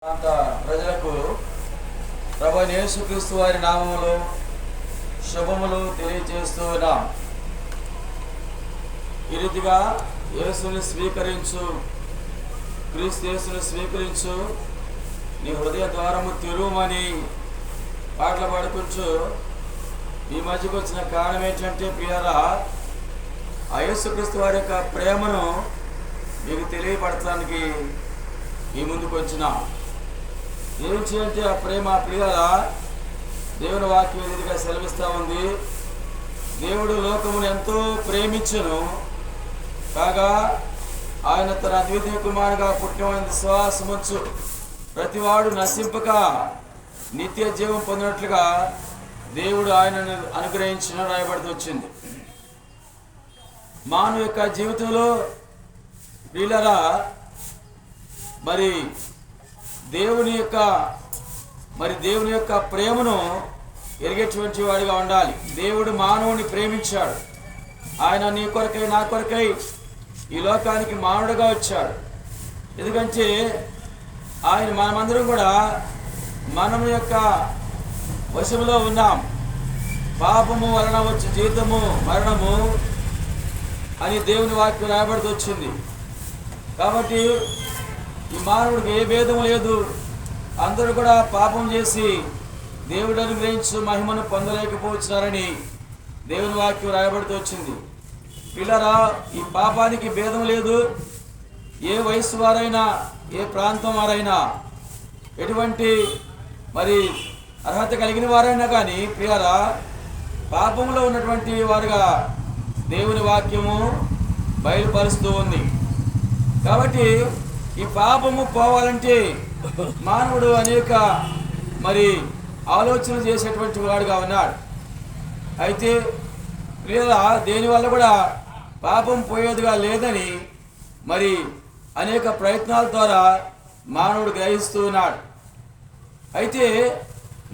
ప్రాంత ప్రజలకు ప్రభువైన యేసుక్రీస్తు వారి నామములో శుభములు తెలియజేస్తూ ఉన్నాం. ఈ రీతిగా యేసుని స్వీకరించు, క్రీస్తు యేసుని స్వీకరించు, నీ హృదయ ద్వారము తెరువమని పాటలు పాడుకుంటూ ఈ మధ్యకు వచ్చిన కారణం ఏంటంటే ప్రియారా, ఆ యేసుక్రీస్తు వారి యొక్క ప్రేమను మీకు తెలియపడటానికి ఈ ముందుకు వచ్చినాం. ఏంటి అంటే ఆ ప్రేమ ప్రియారా, దేవుని వాక్యం ఎదురుగా సెలవిస్తూ ఉంది. దేవుడు లోకమును ఎంతో ప్రేమించెను, కాగా ఆయన తన అద్వితీయ కుమారుగా పుట్టిన విశ్వాసముంచు ప్రతివాడు నశింపక నిత్య జీవం పొందినట్లుగా దేవుడు ఆయనను అనుగ్రహించిన రాయబడుతూ వచ్చింది. మానవ యొక్క జీవితంలో ప్రియులారా, మరి దేవుని యొక్క ప్రేమను ఎరిగేటువంటి వాడిగా ఉండాలి. దేవుడు మానవుని ప్రేమించాడు. ఆయన నీ కొరకై నా కొరకై ఈ లోకానికి మానవుడిగా వచ్చాడు. ఎందుకంటే ఆయన మనమందరం కూడా మనం యొక్క వశములో ఉన్నాం. పాపము వలన వచ్చే జీవితము మరణము అని దేవుని వాక్యం రాయబడుతూ వచ్చింది. కాబట్టి ఈ మానవుడికి ఏ భేదము లేదు. అందరూ కూడా పాపం చేసి దేవుడు అనుగ్రహించు మహిమను పొందలేకపోతున్నారని దేవుని వాక్యం రాయబడుతూ వచ్చింది. పిల్లరా, ఈ పాపానికి భేదం లేదు. ఏ వయసు వారైనా, ఏ ప్రాంతం వారైనా, ఎటువంటి మరి అర్హత కలిగిన వారైనా కానీ ప్రియారా, పాపంలో ఉన్నటువంటి వారుగా దేవుని వాక్యము బయలుపరుస్తూ ఉంది. కాబట్టి ఈ పాపము పోవాలంటే మానవుడు అనేక మరి ఆలోచనలు చేసేటువంటి వాడుగా ఉన్నాడు. అయితే ప్రియులా, దేనివల్ల కూడా పాపం పోయేదిగా లేదని మరి అనేక ప్రయత్నాల ద్వారా మానవుడు గ్రహిస్తూ ఉన్నాడు. అయితే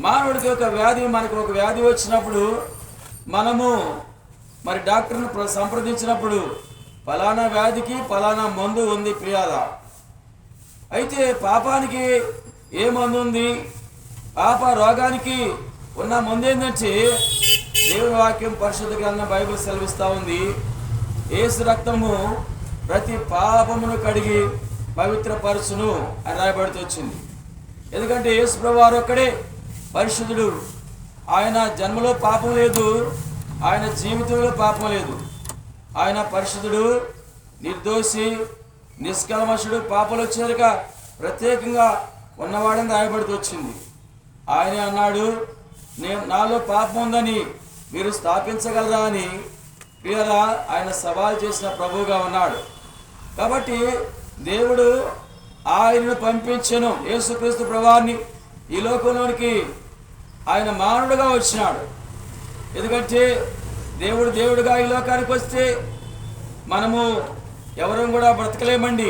మానవుడికి మనకు ఒక వ్యాధి వచ్చినప్పుడు మనము మరి డాక్టర్ని సంప్రదించినప్పుడు ఫలానా వ్యాధికి ఫలానా మందు ఉంది ప్రియాలా. అయితే పాపానికి ఏ మందు ఉంది? పాప రోగానికి ఉన్న మందు ఏంటంటే దేవుని వాక్యం పరిశుద్ధ గ్రంథం బైబిల్ సెలవిస్తూ ఉంది. యేసు రక్తము ప్రతి పాపమును కడిగి పవిత్రపరచును అని రాయబడుతూ వచ్చింది. ఎందుకంటే యేసు ప్రభువారు ఒక్కడే పరిశుద్ధుడు. ఆయన జన్మలో పాపం లేదు, ఆయన జీవితంలో పాపం లేదు. ఆయన పరిశుద్ధుడు, నిర్దోషి, నిష్కల్మషుడు, పాపలు వచ్చేరుగా ప్రత్యేకంగా ఉన్నవాడని రాయబడుతూ వచ్చింది. ఆయన అన్నాడు, నాలో పాపం ఉందని మీరు స్థాపించగలరా అని ప్రియరా ఆయన సవాల్ చేసిన ప్రభువుగా ఉన్నాడు. కాబట్టి దేవుడు ఆయనను పంపించెను, యేసుక్రీస్తు ప్రభువాన్ని ఈ లోకంలోనికి ఆయన మానవుడుగా వచ్చినాడు. ఎందుకంటే దేవుడుగా ఈ లోకానికి వస్తే మనము ఎవరూ కూడా బ్రతకలేమండి.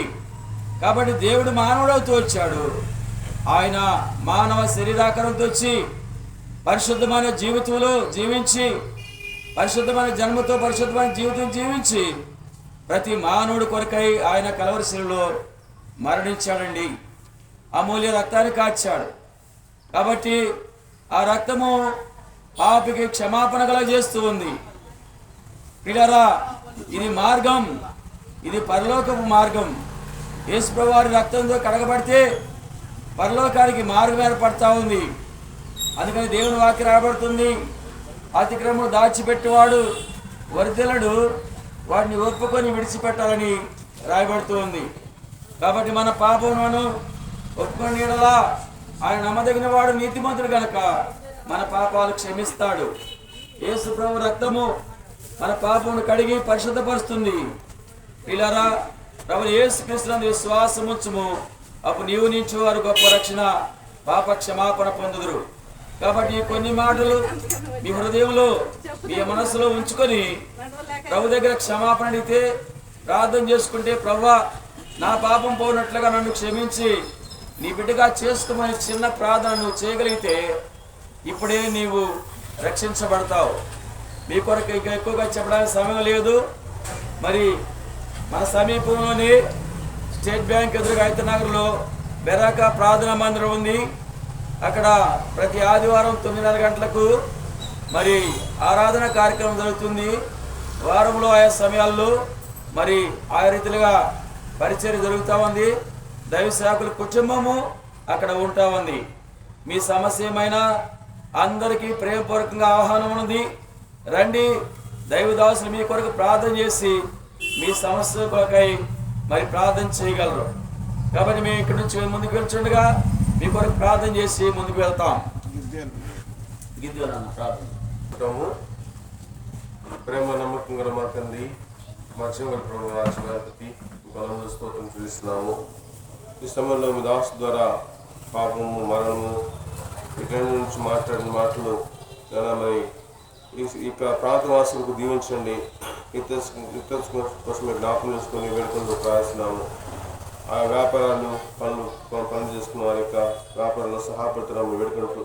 కాబట్టి దేవుడు మానవుడవుతూ వచ్చాడు. ఆయన మానవ శరీరాకారంతో వచ్చి పరిశుద్ధమైన జీవితంలో జీవించి, పరిశుద్ధమైన జన్మతో పరిశుద్ధమైన జీవితం జీవించి ప్రతి మానవుడి కొరకై ఆయన కలవరి శిలువలో మరణించాడండి. అమూల్య రక్తాన్ని కార్చాడు. కాబట్టి ఆ రక్తము పాపికి క్షమాపణ కలగజేస్తూ ఉంది. పిల్లరా, ఇది మార్గం, ఇది పరలోకపు మార్గం. యేసు ప్రభువారి రక్తంతో కడగబడితే పరలోకానికి మార్గం ఏర్పడతా ఉంది. అందుకని దేవుని వాక్యం రాబడుతుంది, అతిక్రమము దాచిపెట్టేవాడు వర్ధిల్లడు, వాడిని ఒప్పుకొని విడిచిపెట్టాలని రాయబడుతూ ఉంది. కాబట్టి మన పాపములను ఒప్పుకొని ఎడలా ఆయన నమ్మదగిన వాడు, నీతిమంతుడు కనుక మన పాపాలు క్షమిస్తాడు. యేసు ప్రభు రక్తము మన పాపమును కడిగి పరిశుద్ధపరుస్తుంది. పిల్లరా, ప్రభు యేసుక్రీస్తునందు విశ్వాసం ఉంచుము, అప్పుడు నీవు నుంచి వారు గొప్ప రక్షణ, పాప క్షమాపణ పొందుదురు. కాబట్టి కొన్ని మాటలు మీ హృదయంలో, మీ మనసులో ఉంచుకొని ప్రభు దగ్గర క్షమాపణ అడిగితే, ప్రార్థన చేసుకుంటే, ప్రభువా నా పాపం పోనట్లుగా నన్ను క్షమించి నీ బిడ్డగా చేసుకోమని చిన్న ప్రార్థన నువ్వు చేయగలిగితే ఇప్పుడే నీవు రక్షించబడతావు. మీ కొరకు ఇంకా ఎక్కువగా చెప్పడానికి సమయం లేదు. మరి మన సమీపంలోని స్టేట్ బ్యాంక్ ఎదురుగా ఐతనగర్లో బెరాక ప్రార్థనా మందిరం ఉంది. అక్కడ ప్రతి ఆదివారం 9:30 గంటలకు మరి ఆరాధన కార్యక్రమం జరుగుతుంది. వారంలో ఆయా సమయాల్లో మరి ఆయా రీతిలుగా పరిచర్య జరుగుతూ ఉంది. దైవ సేవకుల కుటుంబము అక్కడ ఉంటా ఉంది. మీ సమస్య ఏమైనా అందరికీ ప్రేమపూర్వకంగా ఆహ్వానం ఉంది. రండి, దైవదాసులు మీ కొరకు ప్రార్థన చేసి మీ సమస్య కొరకై మరి ప్రార్థన చేయగలరు. కాబట్టి మేము ఇక్కడి నుంచి ముందుకు వెళ్తుండగా మీ కొరకు ప్రార్థన చేసి ముందుకు వెళ్తాం. ప్రేమ నమ్మకం గల మా తండ్రి, మా జీవన ప్రభు ఆశీర్వాదకి బలంలో స్తోత్రం చూపిస్తున్నాము. ఈ సమయంలో మీ దాసు ద్వారా పాపము, మరణము, ఇక్కడి నుంచి మాట్లాడిన మాటలు మరి ఈ ప్రాంతవాసులకు దీవించండి. ఇతర కోసం జ్ఞాపకం చేసుకొని వేడుకలు ప్రార్థిస్తున్నాము. ఆ వ్యాపారాలు పనులు చేసుకున్న వారి యొక్క వ్యాపారంలో సహాయపడుతున్నాము వేడుకలకు.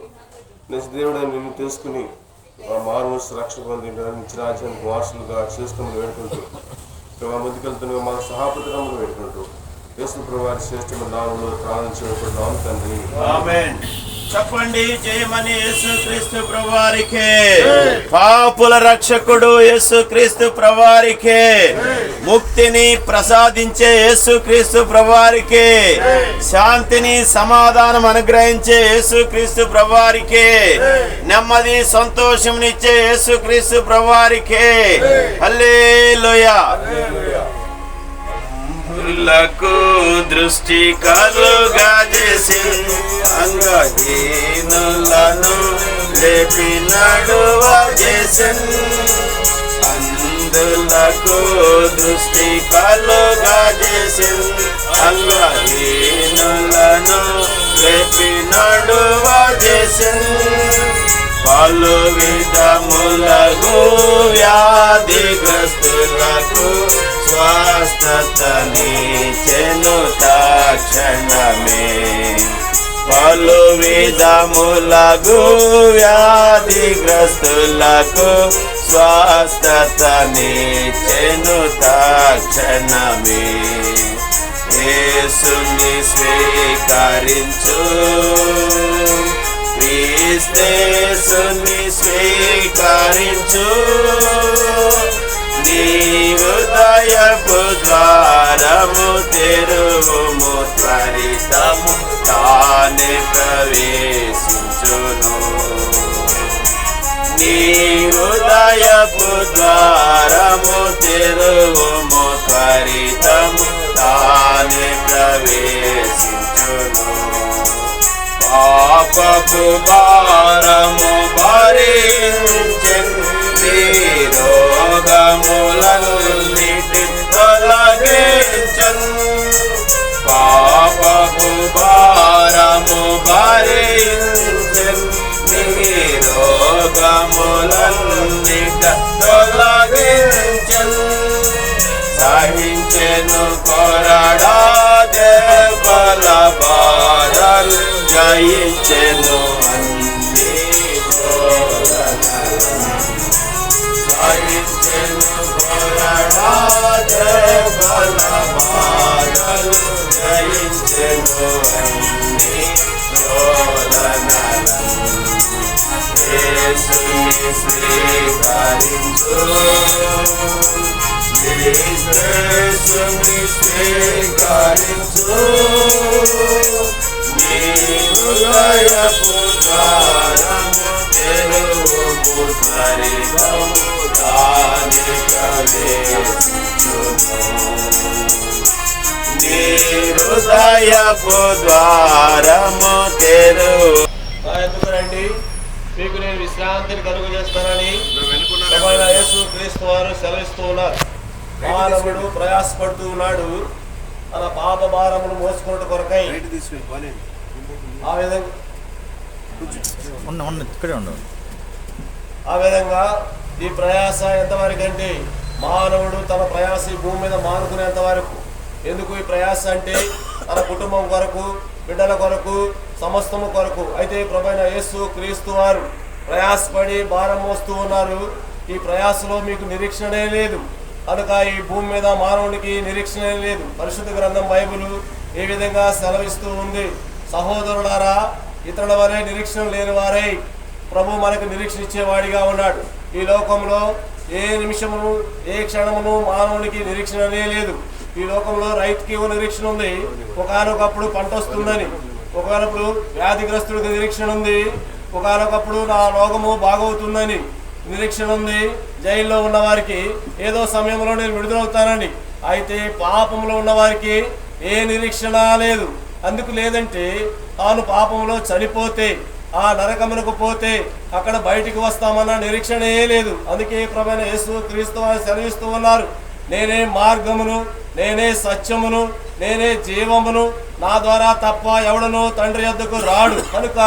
దేవుడు నిన్ను తెలుసుకుని మానవ రక్షణ పొంది రాజ్యానికి వారసులుగా చేసుకుని వేడుకుంటూ ముందుకెళ్తున్న మాకు సహాపడుతున్నాము వేడుకుంటూ యేసు ప్రభువు వారి శ్రేష్టమైన నామములో ప్రార్థించుకుంటున్నాము తండ్రి. ఆమేన్. చెప్పండి, జయమని యేసుక్రీస్తు ప్రభువారికే. పాపుల రక్షకుడు యేసుక్రీస్తు ప్రభువారికే. ముక్తిని ప్రసాదించే యేసుక్రీస్తు ప్రభువారికే. శాంతిని సమాధానం అనుగ్రహించే యేసుక్రీస్తు ప్రభువారికే. నెమ్మది సంతోషంనిచ్చే యేసుక్రీస్తు ప్రభువారికే. హల్లెలూయా. లకు దృష్టి కలుగా చేసి అంగహీనులను లేపి నడువ చేసెన్. అందులకు దృష్టి కలుగా చేసి అంగహీనులను లేపి నడువ చేసెన్. పలు విధములకు వ్యాధిగ్రస్తులకు స్వస్థతనిచ్చెను తక్షణమే. పలు విధములకు వ్యాధిగ్రస్తులకు స్వస్థతనిచ్చెను తక్షణమే. యేసుని స్వీకరించు, క్రీస్తేసుని స్వీకరించు. నీ హృదయపు ద్వారము తెరువుము, త్వరితము తానే ప్రవేశించును. నీ హృదయపు ద్వారము తెరువుము, త్వరితము తానే ప్రవేశించును. పాపపు భారము భరించెను, రోగములన్నిటి తొలగించెను. పాపపు భారము భరించెను, రోగములన్నిటి తొలగించెను. సహించెను కొరడా దెబ్బల బాధలు, జయించెను అన్ని శోధనలు. సహించెను కొరడా దెబ్బల బాధలు, జయించెను అన్ని శోధనలు. యేసుని స్వీకరించు, యేసుని స్వీకరించు. నీ హృదయపు ద్వారము తెరువుము, త్వరితము తానే ప్రవేశించును. నీ హృదయపు ద్వారము తెరువు. రండి, మీకు నేను విశ్రాంతిని కలుగు చేస్తానని యేసుక్రీస్తు వారు సెలవిస్తూ ఉన్నారు. మానవుడు ప్రయాసపడుతూ ఉన్నాడు తన పాప భారమును మోసుకున్నట్టు కొరకై. ఆ విధంగా ఈ ప్రయాస ఎంతవరకు అంటే మానవుడు తన ప్రయాస ఈ భూమి మీద మానుకునేంత వరకు. ఎందుకు ఈ ప్రయాస అంటే తన కుటుంబం కొరకు, బిడ్డల కొరకు, సమస్తము కొరకు. అయితే ప్రభువైన యేసు క్రీస్తు వారు ప్రయాసపడి భారం మోస్తూ ఉన్నారు. ఈ ప్రయాసలో మీకు నిరీక్షణే లేదు కనుక ఈ భూమి మీద మానవునికి నిరీక్షణ లేదు. పరిశుద్ధ గ్రంథం బైబిల్ ఈ విధంగా సెలవిస్తూ ఉంది. సహోదరులారా, ఇతరుల వలె నిరీక్షణ లేని వారై ప్రభు మనకు నిరీక్షణ ఇచ్చేవాడిగా ఉన్నాడు. ఈ లోకంలో ఏ నిమిషమును ఏ క్షణమును మానవునికి నిరీక్షణ లేదు. ఈ లోకంలో రైతుకి ఓ నిరీక్షణ ఉంది, ఒకనొకప్పుడు పంట వస్తుందని. ఒకనప్పుడు వ్యాధిగ్రస్తుడికి నిరీక్షణ ఉంది, ఒకనొకప్పుడు నా రోగము బాగవుతుందని నిరీక్షణ ఉంది. జైల్లో ఉన్న వారికి ఏదో సమయంలో నేను విడుదలవుతానని. అయితే పాపంలో ఉన్న వారికి ఏ నిరీక్షణ లేదు. అందుకు లేదంటే తాను పాపంలో చనిపోతే ఆ నరకమునకు పోతే అక్కడ బయటికి వస్తామన్న నిరీక్షణే లేదు. అందుకే ప్రభువైన యేసు క్రీస్తు వారు సెలవిస్తూ ఉన్నారు, నేనే మార్గమును, నేనే సత్యమును, నేనే జీవమును, నా ద్వారా తప్ప ఎవడను తండ్రి యొద్దకు రాడు. కనుక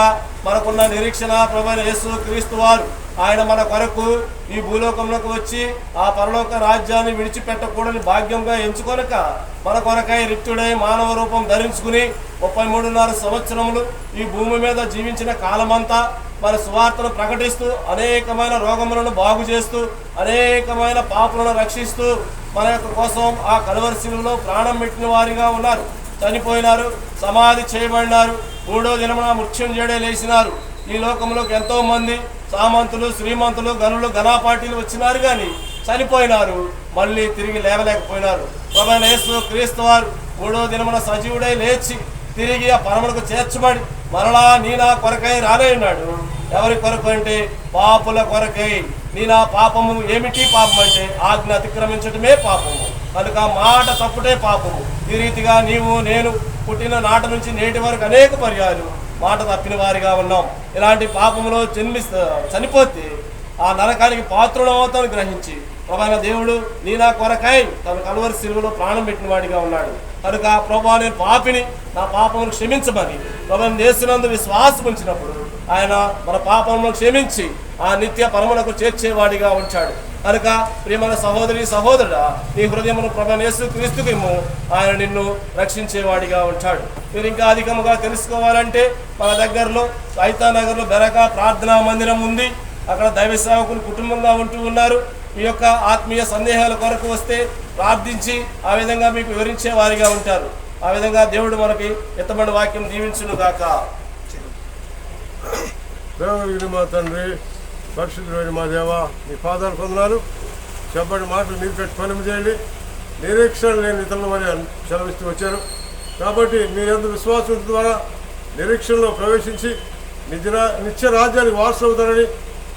మనకున్న నిరీక్షణ ప్రభువైన యేసు క్రీస్తు వారు. ఆయన మన కొరకు ఈ భూలోకంలోకి వచ్చి ఆ పరలోక రాజ్యాన్ని విడిచిపెట్టకూడని భాగ్యంగా ఎంచుకొనక మన కొరకై రిక్తుడై మానవ రూపం ధరించుకుని 33.5 సంవత్సరములు ఈ భూమి మీద జీవించిన కాలమంతా మన సువార్తను ప్రకటిస్తూ అనేకమైన రోగములను బాగు చేస్తూ అనేకమైన పాపులను రక్షిస్తూ మన యొక్క కోసం ఆ కలువరి శిలువలో ప్రాణం పెట్టిన వారిగా ఉన్నారు. చనిపోయినారు, సమాధి చేయబడినారు, 3వ దినమున మృత్యుంజయుడే లేచినారు. ఈ లోకంలోకి ఎంతో మంది సామంతులు, శ్రీమంతులు, గనులు, ఘనాపాటీలు వచ్చినారు, కానీ చనిపోయినారు, మళ్ళీ తిరిగి లేవలేకపోయినారు. ప్రభువైన యేసు క్రీస్తు వారు 3వ దినమున సజీవుడై లేచి తిరిగి ఆ పరమునకు చేర్చబడి మరలా నీ నా కొరకై రాలేనాడు. ఎవరి కొరకు అంటే పాపుల కొరకై. నీ నా పాపము ఏమిటి? పాపం అంటే ఆజ్ఞ అతిక్రమించడమే పాపము. కనుక మాట తప్పుటే పాపము. ఈ రీతిగా నీవు నేను పుట్టిన నాట నుంచి నేటి వరకు అనేక పర్యాలు మాట తప్పిన వారిగా ఉన్నాం. ఇలాంటి పాపములో చనిపోతే ఆ నరకానికి పాత్రులవుతాను గ్రహించి ప్రభువైన దేవుడు నీ నా కొరకై తన కలువరి శిలువలో ప్రాణం పెట్టిన వాడిగా ఉన్నాడు. కనుక ప్రభువా, నేను పాపిని, నా పాపమును క్షమించమని ప్రభువైన యేసునందు విశ్వాసం ఉంచినప్పుడు ఆయన మన పాపములను క్షమించి ఆ నిత్య పరమునకు చేర్చేవాడిగా ఉంచాడు. కనుక ప్రియమైన సహోదరి సహోదరుడా, నీ హృదయమును ప్రభువైన యేసు క్రీస్తుకి ఆయన నిన్ను రక్షించేవాడిగా ఉంటాడు. మీరు ఇంకా అధికముగా తెలుసుకోవాలంటే మన దగ్గరలో సైతానగర్లో బెరకా ప్రార్థనా మందిరం ఉంది. అక్కడ దైవ సేవకులు కుటుంబంగా ఉంటూ ఉన్నారు. మీ యొక్క ఆత్మీయ సందేహాల కొరకు వస్తే ప్రార్థించి ఆ విధంగా మీకు వివరించే వారిగా ఉంటారు. ఆ విధంగా దేవుడు మనకి ఎత్తబడి వాక్యం దీవించును గాక. దేవుని మా తండ్రి, పరిశుద్ధుడైన మా దేవ, మీ పాదాలు పొందనాలు. చెప్పబడి మాటలు మీరు పెట్టి ఫలం చేయండి. నిరీక్షణ లేని ఇతరుల వల్ల సెలవిస్తూ వచ్చారు. కాబట్టి మీ యందు విశ్వాసం ద్వారా నిరీక్షణలో ప్రవేశించి నిత్య రాజ్యానికి వారసులు అవుతారని,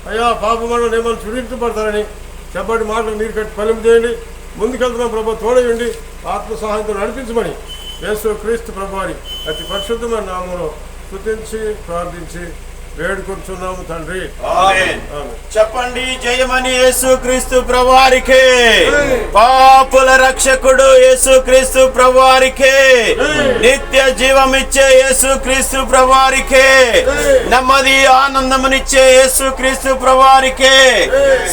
అయ్యా పాపమైన నియమాలు చుడించబడతారని చెప్పబడి మాటలు మీరు కట్టి ఫలం చేయండి. ముందుకెళ్తున్నాం ప్రభు, తోడయండి, ఆత్మ సహాయంతో నడిపించమని యేసు క్రీస్తు ప్రభు వారి అతి పరిశుద్ధమైన నామములో స్తుతించి ప్రార్థించి వేడుకొంచున్నాము తండ్రి. ఆమేన్. చెప్పండి, జయమని యేసుక్రీస్తు ప్రభువారికే. పాపుల రక్షకుడు యేసుక్రీస్తు ప్రభువారికే. నిత్య జీవమిచ్చే యేసుక్రీస్తు ప్రభువారికే. నెమ్మది ఆనందమునిచ్చే యేసుక్రీస్తు ప్రభువారికే.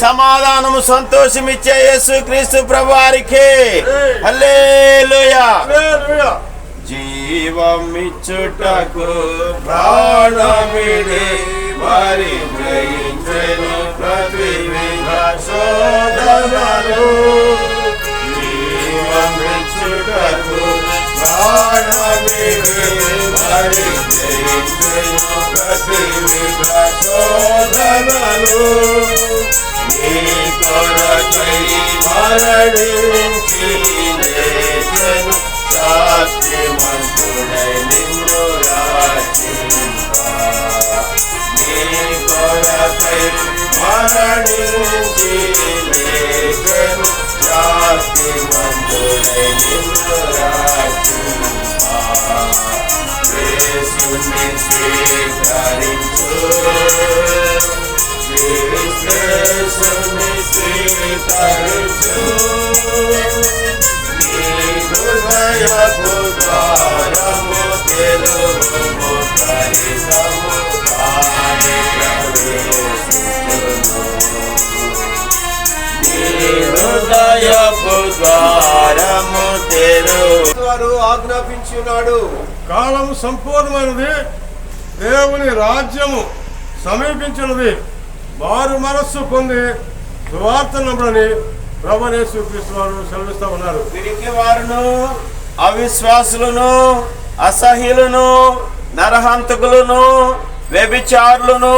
సమాధానము సంతోషమిచ్చే యేసుక్రీస్తు ప్రభువారికే. హల్లెలూయా. జీవమిచ్చుటకు ప్రాణమిడి మరి జయించెను ప్రతివిధ శోధనలు. జీవమిచ్చుటకు ప్రాణమిడి మరి జయించెను ప్రతివిధ శోధనలు. నీ కొరకై మరణించి లేచెను శాస్త్రిమంతుడై నిన్ను రక్షింపా. నీ కొరకై మరణించి లేచెను శాస్త్రిమంతుడై నిన్ను రక్షింపా. యేసుని స్వీకరించు, యేసుని స్వీకరించు. హృదయపు ద్వారము తెరువుము, ఫలితము తానే ప్రవేశించును. హృదయపు ద్వారము తెరువు ఆజ్ఞాపించున్నాడు. కాలం సంపూర్ణమైనది, దేవుని రాజ్యము సమీపించినది. మారు మనస్సు పొంది సువార్త నమ్మని ప్రభువైన యేసు క్రీస్తు వారు సెలవిస్తూ ఉన్నారు. పిరికి వారును అవిశ్వాసులను, అసహ్యులను, నరహంతకులను, వ్యభిచారులను,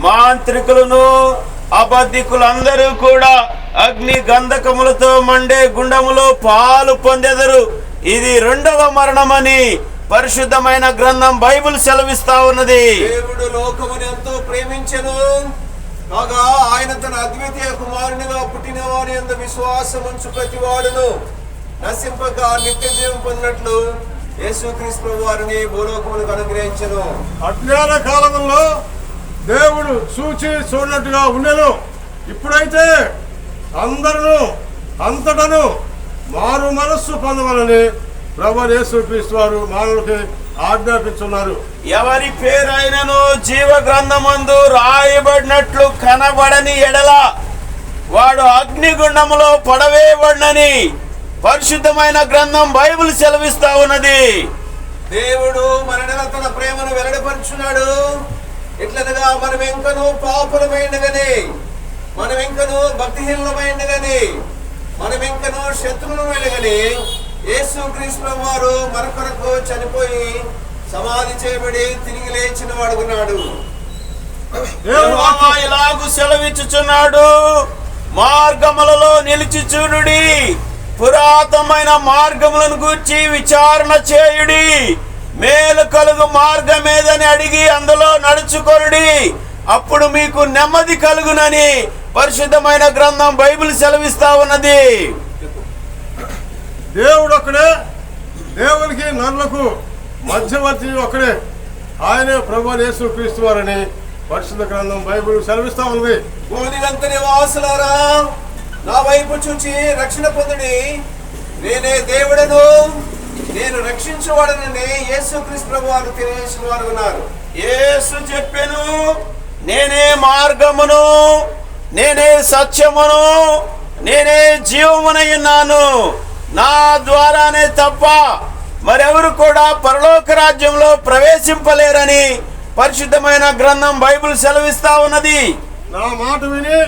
మాంత్రికులను, అబద్ధికులందరూ కూడా అగ్ని గంధకములతో మండే గుండములో పాలు పొందెదరు. ఇది రెండవ మరణమని పరిశుద్ధమైన గ్రంథం బైబిల్ సెలవిస్తా ఉన్నది. దేవుడు లోకముని ఎంతో ప్రేమించెను కాగా ఆయన తన అద్వితీయ కుమారునిగా పుట్టిన వారి యందు విశ్వాసం ఉంచు ప్రతి వాడును నశింపక నిత్య జీవం పొందినట్లు యేసుక్రీస్తు వారిని భూలోకములకు అనుగ్రహించెను. అజ్ఞాన కాలంలో దేవుడు చూచి చూడనట్టుగా ఉండెను. ఇప్పుడైతే అందరూ అంతటను మారు మనస్సు పొందవలని ప్రభువు యేసుక్రీస్తు వారు మానవులకి ఆజ్ఞాపించున్నారు. ఎవరి పేరైనను జీవ గ్రంథమందు రాయబడినట్లు కనబడని ఎడల వాడు అగ్నిగుండములో పడవేయబడినని పరిశుద్ధమైన గ్రంథం బైబిల్ సెలవిస్తా ఉన్నది. దేవుడు మన తన ప్రేమను వెల్లడిపరుచున్నాడు. ఎట్లనగా మనం ఇంకనూ పాపులమైనగాని, మనం ఇంకనూ భక్తిహీనులమైనగాని, మనం ఇంకనూ శత్రువులమైనగాని యేసుక్రీస్తు వారు మన కొరకు చనిపోయి సమాధి చేయబడి తిరిగి లేచిన వాడుకున్నాడు. యెహోవా ఇలాగు సెలవిచ్చుచున్నాడు, మార్గములలో నిలిచి చూడుడి, పురాతనమైన మార్గములను గూర్చి విచారణ చేయుడి, మేలు కలుగు మార్గమేదని అడిగి అందులో నడుచుకొనుడి, అప్పుడు మీకు నెమ్మది కలుగునని పరిశుద్ధమైన గ్రంథం బైబిల్ సెలవిస్తా ఉన్నది. దేవుడు ఒక్కడే, దేవునికి నరులకు మధ్యవర్తి ఒక్కడే, ఆయనే ప్రభువు యేసుక్రీస్తు వారని పరిశుద్ధ గ్రంథం బైబిల్ సెలవిస్తా ఉంది. భూమిలంత నివాసులారా నా వైపు చూచి రక్షణ పొందుడి, నేనే దేవుడను, నేను రక్షించువాడనని యేసుక్రీస్తు ప్రభువారు తెలియజేసిన వారు ఉన్నారు. యేసు చెప్పెను, నేనే మార్గమును, నేనే సత్యమును, నేనే జీవమునై ఉన్నాను, నా ద్వారానే తప్ప మరెవరు కూడా పరలోక రాజ్యంలో ప్రవేశింపలేరని పరిశుద్ధమైన గ్రంథం బైబిల్ సెలవిస్తా ఉన్నది. నా మాట విని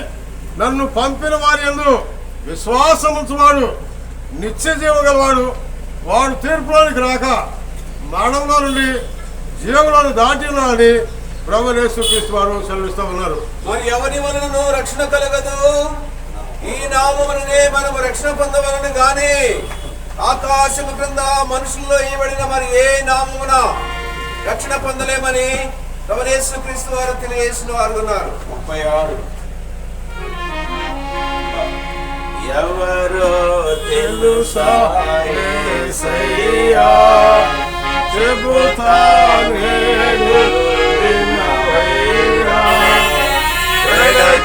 నన్ను పంపిన వారి యందు విశ్వాసముంచువాడు నిత్య జీవగలవాడు, వాడు తీర్పులోనికి రాక మరణంలో నుండి జీవంలోని దాటిలో అని ప్రభువు యేసుక్రీస్తు వారు సెలవిస్తూ ఉన్నారు. మరి ఎవరి వలనను రక్షణ కలగదు, ఈ నామముననే మనము రక్షణ పొందవలను గాని ఆకాశము క్రింద మనుషుల్లో ఇవ్వబడిన మరి ఏ నామమున రక్షణ పొందలేమని ప్రభువు యేసుక్రీస్తు వారు తెలియజేసిన వారు ఉన్నారు. 36 ఎవరో తెలుసా యేసయ్యా, చెబుతా నేను వినవయ్యా,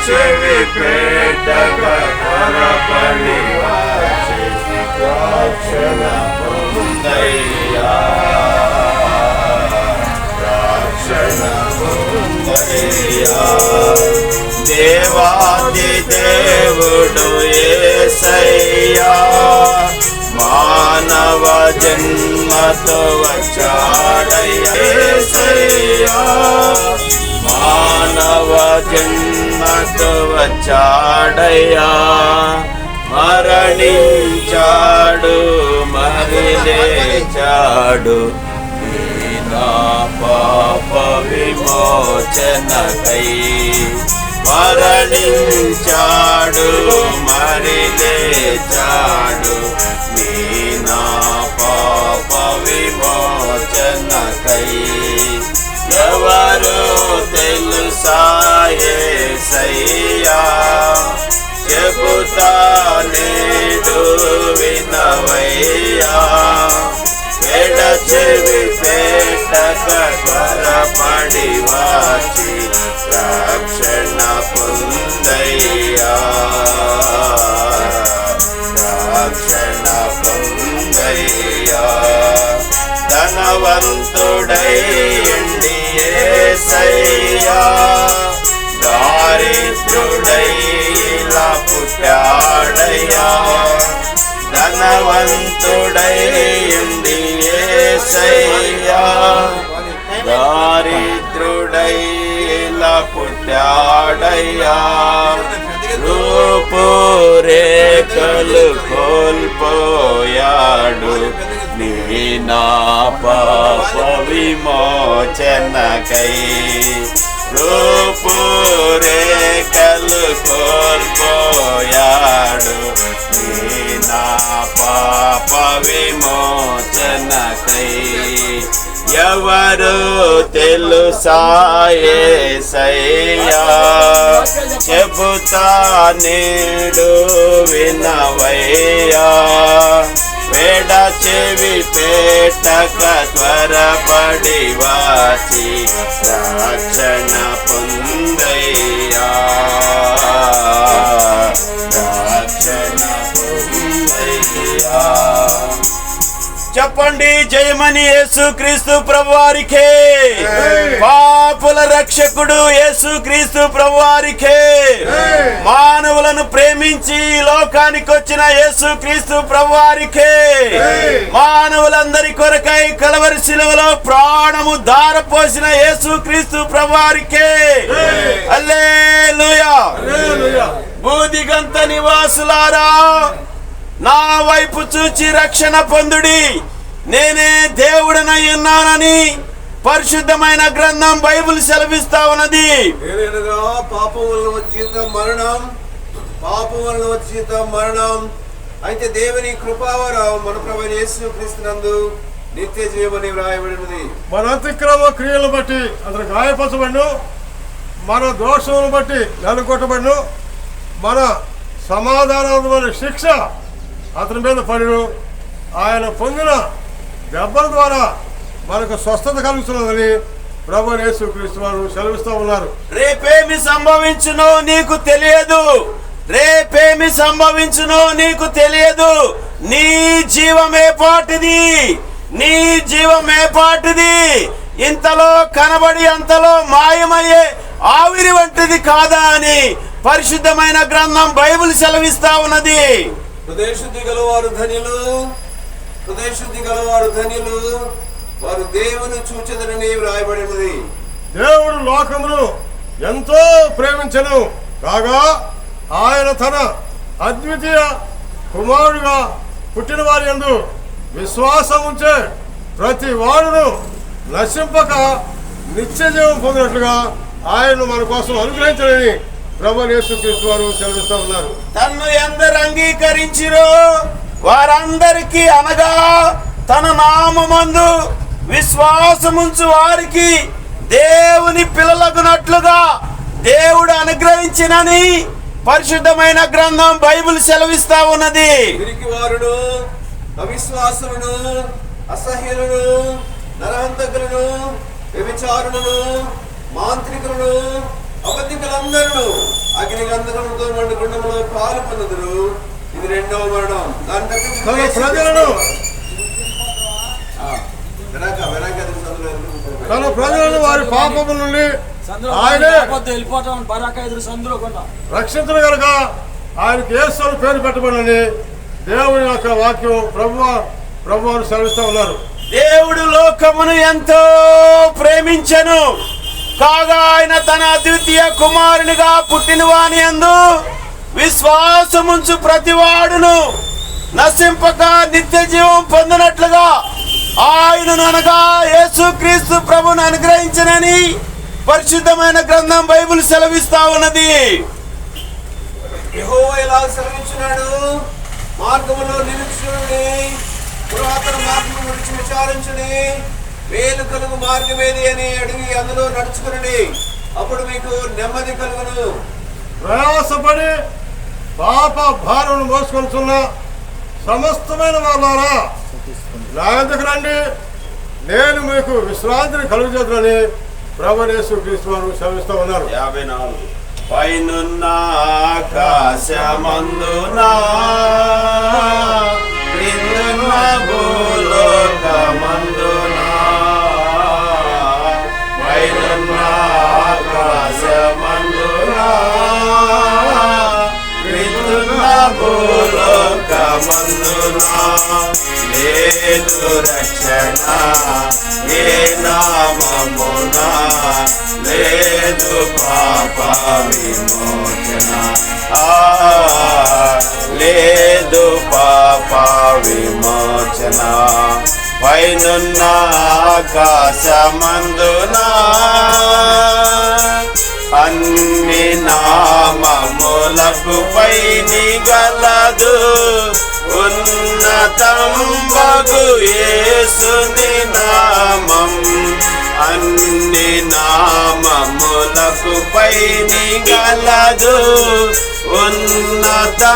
చెవి పెట్టక త్వరపడి వచ్చి రక్షణ పొందయ్యా, రక్షణ పొందయ్యా. దేవాది దేవుడు యేసయ్యా మానవ జన్మతో వచ్చాడయ్యా, యేసయ్యా మానవ జన్మతో వచ్చాడయ్యా, మరణించాడు మరి లేచాడు, నా పాప విమోచనకై మరణించాడు మరి లేచాడు, నా పాప విమోచనకై. ఎవరు తెలుసా యేసయ్యా, చెబుతా నేడు వినవయ్యా, చెవి పెట్టక త్వరపడి వచ్చి రక్షణ పొందయ్యా, రక్షణ పొందయ్యా. ధనవంతుడైండి యేసయ్యా, దారిద్రుడై ఇలా పుట్టాడయ్యా, ధనవంతుడైంది యేసయ్యా, దారిద్రుడై ఇలా పుట్టాడయ్యా, రూపురేఖలు కోల్పోయాడు, నా పాప విమోచనకై రూపురేఖలు కోల్పోయాడు నా పాప విమోచనకై ఎవరు తెలుసా యేసయ్యా చెబుతా నేడు వినవయ్యా వేడ చెవి పెట్టక త్వరపడి వచ్చి రక్షణ పొందయ్యా రక్షణ పొందయ్యా. చెప్పండి జయమని యేసుక్రీస్తు ప్రభువారికే. పాపుల రక్షకుడు యేసుక్రీస్తు ప్రభువారికే. మానవులను ప్రేమించి లోకానికి వచ్చిన యేసుక్రీస్తు ప్రభువారికే. మానవులందరి కొరకై కలవరి శిలువలో ప్రాణము ధారపోసిన యేసుక్రీస్తు ప్రభువారికే. హల్లెలూయా. భూదిగంత నివాసులారా నా వైపు చూచి రక్షణ పొందుడి, నేనే దేవుడనై ఉన్నానని పరిశుద్ధమైన గ్రంథం బైబిల్ సెలవిస్తా ఉన్నది. పాపం వలన వచ్చేత మరణం, పాపం వలన వచ్చేత మరణం. అయితే దేవుని కృపావరం మన ప్రభువైన యేసుక్రీస్తునందు నిత్య జీవమని వ్రాయబడినది. మన అతిక్రమ క్రియలను బట్టి అతను గాయపరచబడిను, మన దోషములను బట్టి నలుగొట్టబడిను, మన సమాధానమైన శిక్ష అతని మీద పడిను. ఆయన పొందిన దెబ్బల ద్వారా మనకు స్వస్థత కలుగుతున్నదని ప్రభువైన యేసుక్రీస్తు వారు సెలవిస్తూ ఉన్నారు. రేపేమి సంభవించునో నీకు తెలియదు, రేపేమి సంభవించునో నీకు తెలియదు. నీ జీవమే పాటిది, నీ జీవమే పాటిది. ఇంతలో కనబడి అంతలో మాయమయ్యే ఆవిరి వంటిది కాదా అని పరిశుద్ధమైన గ్రంథం బైబిల్ సెలవిస్తా ఉన్నది. హృదయశుద్ధి గలవారు ధన్యులు, హృదయశుద్ధి గలవారు ధన్యులు, వారు దేవుని చూచెదరని వ్రాయబడినది. దేవుడు లోకమును ఎంతో ప్రేమించెను కాగా ఆయన తన అద్వితీయ కుమారుడుగా పుట్టిన వారి యందు విశ్వాసం ఉంచే ప్రతి వాడును నశింపక నిత్య జీవం పొందినట్లుగా ఆయన మన కోసం అనుగ్రహించాలని ప్రభువైన యేసుక్రీస్తు వారు సెలవిస్తూ ఉన్నారు. తన్ను ఎందరు అంగీకరించిరో వారందరికీ అనగా తన నామమందు విశ్వాసముంచు వారికి దేవుని పిల్లలగునట్లుగా దేవుడు అనుగ్రహించినని పరిశుద్ధమైన గ్రంథం బైబిల్ సెలవిస్తా ఉన్నది. వీరికి వారును, అవిశ్వాసులను, అసహ్యులను, నరహంతకులను, వ్యభిచారులను, మాంత్రికులను, అబద్ధికులందరూ అగ్ని గంధకముతో మండు గుండములో పాలు పొందుదురు. ఇది రెండవ మరణం. దాని తన ప్రజలను వారి పాపముల నుండి ఆయనే రక్షించను కనుక ఆయనకి యేసు అని పేరు పెట్టబడని దేవుని యొక్క వాక్యం ప్రభువారు సెలవిస్తూ ఉన్నారు. దేవుడు లోకమును ఎంతో ప్రేమించెను కాగా ఆయన తన అద్వితీయ కుమారునిగా పుట్టిన వాని యందు విశ్వాసముంచు ప్రతివాడును నశింపక నిత్య జీవం పొందినట్లుగా ఆయనను అనగా యేసుక్రీస్తు ప్రభువును అనుగ్రహించనని పరిశుద్ధమైన గ్రంథం బైబిల్ సెలవిస్తా ఉన్నది. యెహోవా ఇలా సెలవించున్నాడు, మార్గములో నిరీక్షణుని, పురాతన మార్గము గురించి విచారించుడి, మేలు కలుగు మార్గమేది అని అడిగి అందులో నడుచుకుని అప్పుడు మీకు నెమ్మది కలుగును. ప్రయాసపడి పాప భారమును మోసుకొనుచున్న సమస్తమైన వాళ్ళారా నా యొద్దకు రండి, నేను మీకు విశ్రాంతిని కలుగజేతునని ప్రభువైన యేసుక్రీస్తు వారు సెలవిస్తూ ఉన్నారు. 54 పైనున్న ఆకాశమందున క్రిందున్న భూలోకమందున పైనున్న ఆకాశమందున క్రిందున్న భూలోకమందున లేదు రక్షణ ఏ నామమున లేదు పాప విమోచన లేదు పాప విమోచన పైనున్న ఆకాశమందున అన్ని నామములకు పైని గలదు ఉన్నతంబగు యేసుని నామం అన్ని నామములకు పైని గలదు ఉన్నతంబగు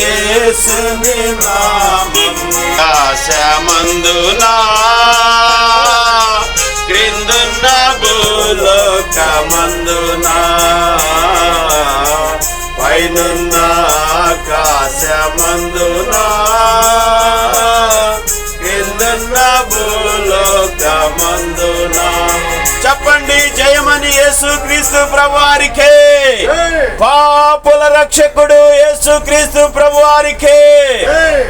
యేసుని నామం ఆకాశమందున క్రిందున్న భూలోకమందున పైనున్న ఆకాశమందున క్రిందున్న భూలోకమందున చెప్పండి జయమని యేసుక్రీస్తు ప్రభువారికే పాపుల రక్షకుడు యేసుక్రీస్తు ప్రభువారికే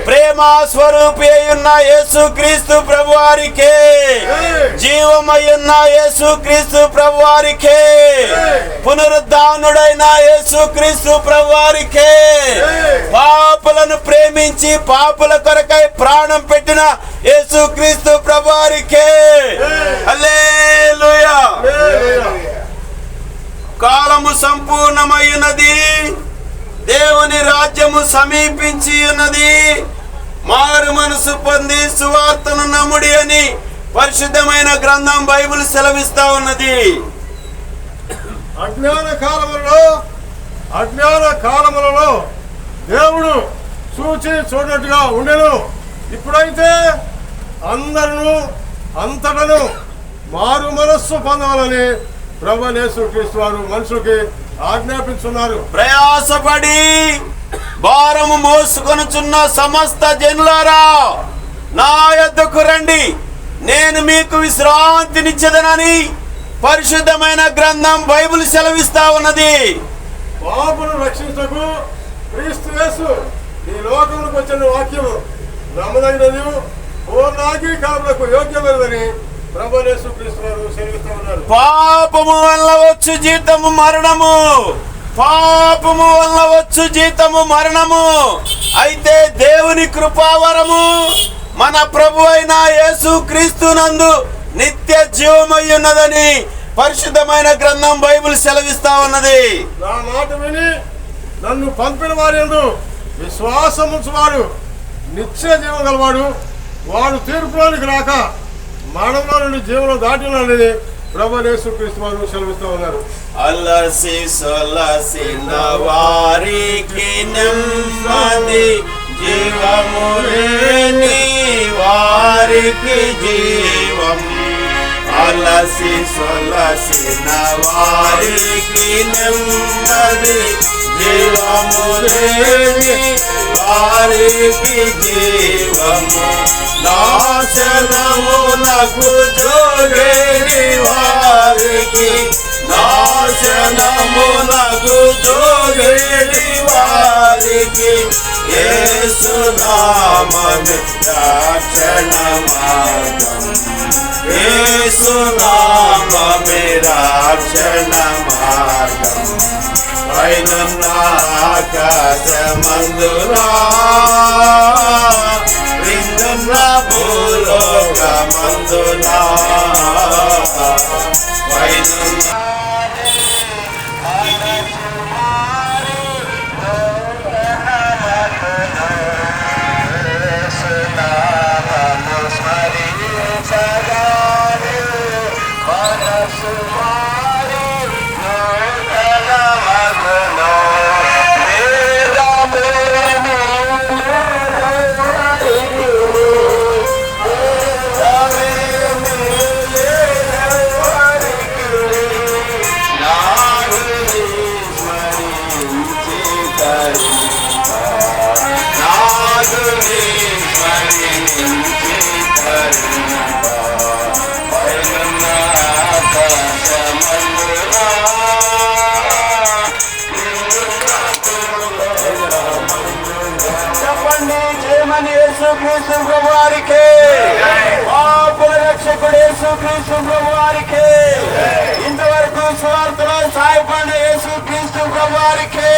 ప్రేమ స్వరూపి అయ్యున్న యేసుక్రీస్తు ప్రభువారికే జీవమయ్యున్న యేసుక్రీస్తు ప్రభువారికే పునరుద్ధానుడైన యేసుక్రీస్తు ప్రభువారికే పాపులను ప్రేమించి పాపుల కొరకై ప్రాణం పెట్టిన యేసుక్రీస్తు ప్రభువారికే హల్లెలూయా. కాలము సంపూర్ణమైనది, దేవుని రాజ్యము సమీపించి ఉన్నది, మారు మనసు పొంది సువార్తను నమ్ముడి అని పరిశుద్ధమైన గ్రంథం బైబిల్ సెలవిస్తా ఉన్నది. అజ్ఞాన కాలములలో దేవుడు చూచి చూడట్టుగా ఉండెను. ఇప్పుడైతే అందరూ అంతటను మారు మనస్సు పొందవాలని ప్రభువైన యేసుక్రీస్తు వారు మనుషులకి ఆజ్ఞాపించున్నారు. ప్రయాసపడి భారము మోసుకొనుచున్న సమస్త జనులారా నా యొద్దకు రండి, నేను మీకు విశ్రాంతినిచ్చేదనని పరిశుద్ధమైన గ్రంథం బైబిల్ సెలవిస్తా ఉన్నది. పాపును రక్షించకు క్రీస్తు యేసు ఈ లోకములకు వచ్చిన వాక్యము నమ్మదగినది, పూర్ణాగి కాపులకు యోగ్యమైనదని ప్రభువైన యేసుక్రీస్తు వారు సెలవిస్తా ఉన్నారు. పాపము వల్ల వచ్చు జీతము మరణము, పాపము వల్ల వచ్చు జీతము మరణము, అయితే దేవుని కృపావరము మన ప్రభు అయిన యేసుక్రీస్తు నందు నిత్య జీవమై ఉన్నదని పరిశుద్ధమైన గ్రంథం బైబిల్ సెలవిస్తా ఉన్నది. నా మాట విని నన్ను పంపిన వారి యందు విశ్వాసముంచువాడు నిత్య జీవం గలవాడు, వాడు తీర్పులోనికి రాక మరణంలో నుండి జీవనం దాటినని ప్రభువైన యేసుక్రీస్తు వారు సెలవిస్తూ ఉన్నారు. అలసి సొలసిన వారికి నెమ్మది, జీవము లేని వారికి జీవం. అలసి సొలసిన వారికి నెమ్మది, జీవము లేని వారికి జీవము. నాశనమునకు జోగేని వారికి, నాశనమునకు జోగేని వారికి యేసు నామమే రక్షణ మార్గం, యేసు నామమే రక్షణ మార్గం. పైనున్న ఆకాశమందున క్రిందున్న భూలోకమందున పైనున్న యేసుక్రీస్తు ప్రభువారికే, పాపుల రక్షకుడు యేసుక్రీస్తు ప్రభువారికే, ఇంతవరకు స్వార్థలో సాయపడిన యేసుక్రీస్తు ప్రభువారికే.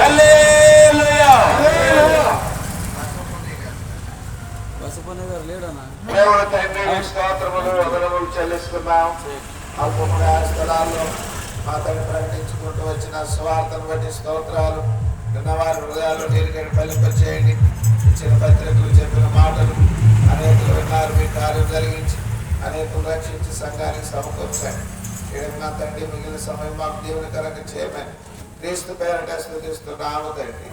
హల్లెలూయా. అల్పముగా స్థలాల్లో మా తండ్రి ప్రకటించుకుంటూ వచ్చిన స్వార్థను బట్టి స్తోత్రాలు. వారి హృదయాలు నీరుగడి ఫలింపచేయండి. ఇచ్చిన పత్రికలు చెప్పిన మాటలు అనేకులు విన్నారు, మీ కార్యం జరిగించి అనేకులు రక్షించి సంఘానికి సమకూర్చండి. నా తండ్రి మిగిలిన సమయం మాకు దేవుని కనుక చేయమని క్రీస్తు పేరట స్తుతిస్తున్నాము తండ్రి.